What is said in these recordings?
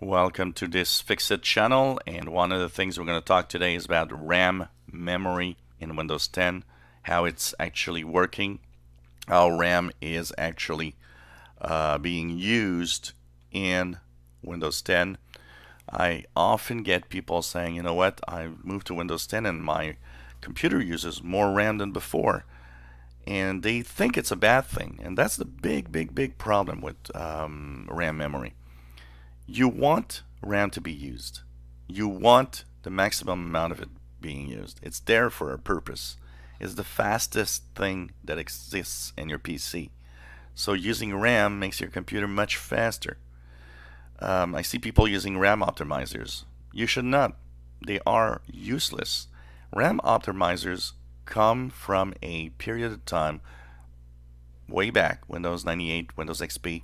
Welcome to this Fixit channel, and one of the things we're going to talk today is about RAM memory in Windows 10, how it's actually working, how RAM is actually being used in Windows 10. I often get people saying, you know what, I moved to Windows 10 and my computer uses more RAM than before. And they think it's a bad thing, and that's the big problem with RAM memory. You want RAM to be used. You want the maximum amount of it being used. It's there for a purpose. It's the fastest thing that exists in your PC. So using RAM makes your computer much faster. I see people using Ram Optomizers. You should not. They are useless. Ram Optomizers come from a period of time way back, Windows 98, Windows XP,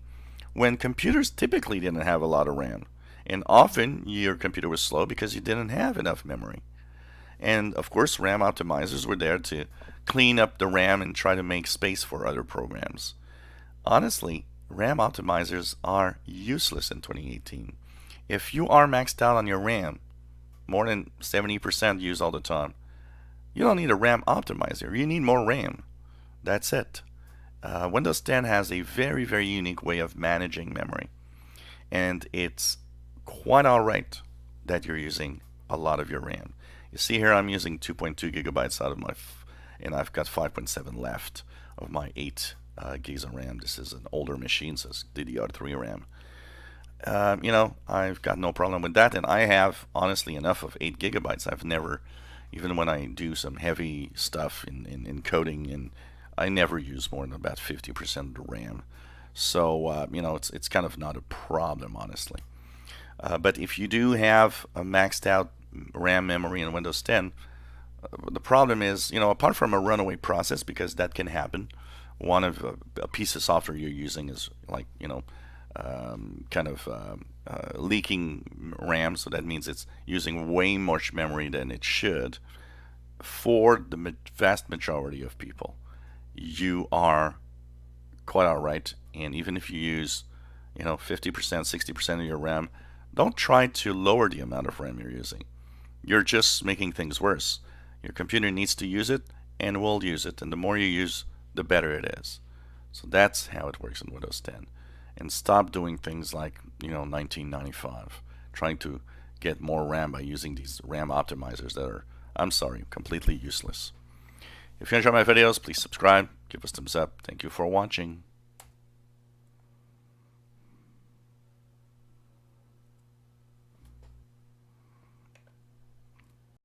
when computers typically didn't have a lot of RAM. And often your computer was slow because you didn't have enough memory. And of course, RAM optimizers were there to clean up the RAM and try to make space for other programs. Honestly, RAM optimizers are useless in 2018. If you are maxed out on your RAM, more than 70% used all the time, you don't need a RAM optimizer. You need more RAM. That's it. Windows 10 has a very unique way of managing memory, and it's quite alright that you're using a lot of your RAM. You see here I'm using 2.2 gigabytes out of my, and I've got 5.7 left of my 8 gigs of RAM. This is an older machine, so it's DDR3 RAM. I've got no problem with that, and I have honestly enough of 8 gigabytes. I've never, even when I do some heavy stuff in coding, and I never use more than about 50% of the RAM. So, it's kind of not a problem, honestly. But if you do have a maxed out RAM memory in Windows 10, the problem is, apart from a runaway process, because that can happen, one of a piece of software you're using is like, leaking RAM, so that means it's using way more memory than it should. For the vast majority of people, you are quite alright, and even if you use 50%, 60% of your RAM, don't try to lower the amount of RAM you're using. You're just making things worse. Your computer needs to use it and will use it, and the more you use, the better it is. So that's how it works in Windows 10. And stop doing things like 1995, trying to get more RAM by using these RAM optimizers that are, I'm sorry, completely useless. If you enjoy my videos, please subscribe, give us a thumbs up. Thank you for watching.